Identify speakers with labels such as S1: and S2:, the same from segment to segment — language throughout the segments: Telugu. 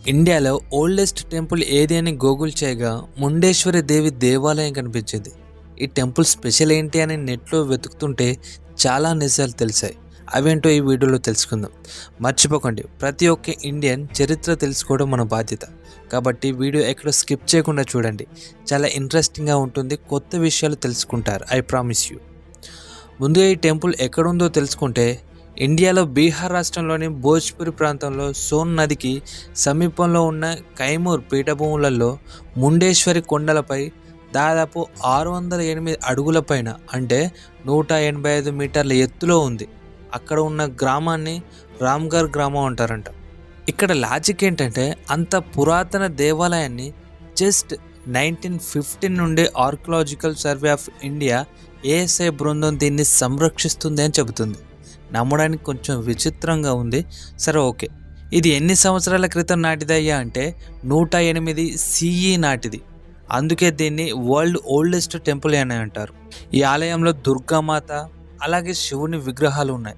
S1: ఇండియాలో ఓల్డెస్ట్ టెంపుల్ ఏది అని గూగుల్ చేయగా ముండేశ్వరి దేవి దేవాలయం కనిపించింది. ఈ టెంపుల్ స్పెషల్ ఏంటి అని నెట్లో వెతుకుతుంటే చాలా నిజాలు తెలిసాయి. అవేంటో ఈ వీడియోలో తెలుసుకుందాం. మర్చిపోకండి, ప్రతి ఒక్క ఇండియన్ చరిత్ర తెలుసుకోవడం మన బాధ్యత. కాబట్టి వీడియో ఎక్కడ స్కిప్ చేయకుండా చూడండి. చాలా ఇంట్రెస్టింగ్గా ఉంటుంది, కొత్త విషయాలు తెలుసుకుంటారు. I promise you. ముందుగా ఈ టెంపుల్ ఎక్కడుందో తెలుసుకుంటే, ఇండియాలో బీహార్ రాష్ట్రంలోని భోజ్పురి ప్రాంతంలో సోన్ నదికి సమీపంలో ఉన్న కైమూర్ పీఠభూములలో ముండేశ్వరి కొండలపై దాదాపు 608 అడుగుల పైన, అంటే 185 మీటర్ల ఎత్తులో ఉంది. అక్కడ ఉన్న గ్రామాన్ని రామ్గర్ గ్రామం అంటారంట. ఇక్కడ లాజిక్ ఏంటంటే, అంత పురాతన దేవాలయాన్ని జస్ట్ 1915 నుండి archaeological survey of India ASI బృందం దీన్ని సంరక్షిస్తుంది అని చెబుతుంది. నమ్మడానికి కొంచెం విచిత్రంగా ఉంది. సరే, ఓకే. ఇది ఎన్ని సంవత్సరాల క్రితం నాటిదయ్యా అంటే 108 సిఈ నాటిది. అందుకే దీన్ని వరల్డ్ ఓల్డెస్ట్ టెంపుల్ అని అంటారు. ఈ ఆలయంలో దుర్గామాత అలాగే శివుని విగ్రహాలు ఉన్నాయి.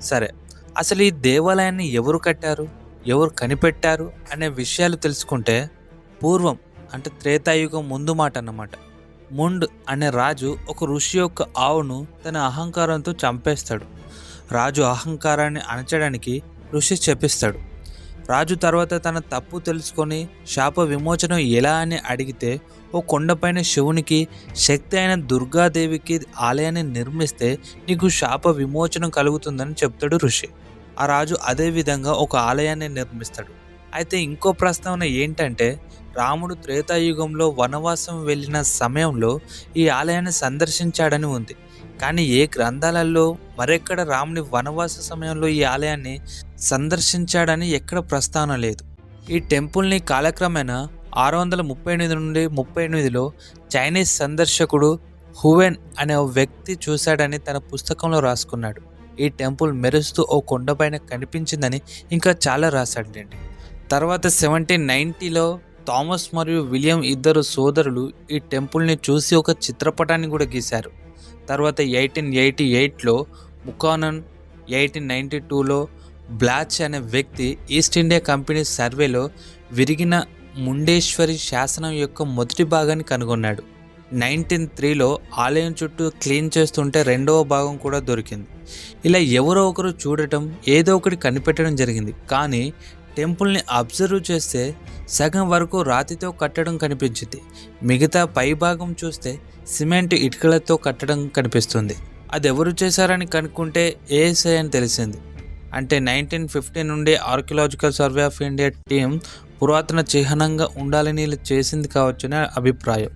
S1: సరే, అసలు ఈ దేవాలయాన్ని ఎవరు కట్టారు, ఎవరు కనిపెట్టారు అనే విషయాలు తెలుసుకుంటే, పూర్వం అంటే త్రేతాయుగం ముందు మాట అన్నమాట. ముండ్ అనే రాజు ఒక ఋషి యొక్క ఆవును తన అహంకారంతో చంపేస్తాడు. రాజు అహంకారాన్ని అణచడానికి ఋషి చెప్పిస్తాడు. రాజు తర్వాత తన తప్పు తెలుసుకొని శాప విమోచనం ఎలా అని అడిగితే, ఓ కొండపైన శివునికి శక్తి అయిన దుర్గాదేవికి ఆలయాన్ని నిర్మిస్తే నీకు శాప విమోచనం కలుగుతుందని చెప్తాడు ఋషి. ఆ రాజు అదే విధంగా ఒక ఆలయాన్ని నిర్మిస్తాడు. అయితే ఇంకో ప్రస్తావన ఏంటంటే, రాముడు త్రేతాయుగంలో వనవాసం వెళ్ళిన సమయంలో ఈ ఆలయాన్ని సందర్శించాడని ఉంది. కానీ ఏ గ్రంథాలలో మరెక్కడ రాముని వనవాస సమయంలో ఈ ఆలయాన్ని సందర్శించాడని ఎక్కడ ప్రస్తావన లేదు. ఈ టెంపుల్ని కాలక్రమేణా 638 నుండి 38లో చైనీస్ సందర్శకుడు హువెన్ అనే వ్యక్తి చూశాడని తన పుస్తకంలో రాసుకున్నాడు. ఈ టెంపుల్ మెరుస్తూ ఓ కొండపైన కనిపించిందని ఇంకా చాలా రాశాడండి. తర్వాత 1790లో థామస్ మరియు విలియం ఇద్దరు సోదరులు ఈ టెంపుల్ని చూసి ఒక చిత్రపటాన్ని కూడా గీశారు. తర్వాత 1888లో ముకానన్, 1892లో బ్లాచ్ అనే వ్యక్తి ఈస్ట్ ఇండియా కంపెనీ సర్వేలో విరిగిన ముండేశ్వరి శాసనం యొక్క మొదటి భాగాన్ని కనుగొన్నాడు. 1903లో ఆలయం చుట్టూ క్లీన్ చేస్తుంటే రెండవ భాగం కూడా దొరికింది. ఇలా ఎవరో ఒకరు చూడటం, ఏదో ఒకటి కనిపెట్టడం జరిగింది. కానీ టెంపుల్ని అబ్జర్వ్ చేస్తే సగం వరకు రాతితో కట్టడం కనిపించింది. మిగతా పై భాగం చూస్తే సిమెంట్ ఇటుకలతో కట్టడం కనిపిస్తుంది. అది ఎవరు చేశారని కనుక్కుంటే ఏఎస్ఐ అని తెలిసింది. అంటే 1915 నుండి archaeological survey of India team పురాతన చిహ్నంగా ఉండాలని చేసింది కావచ్చనే అభిప్రాయం.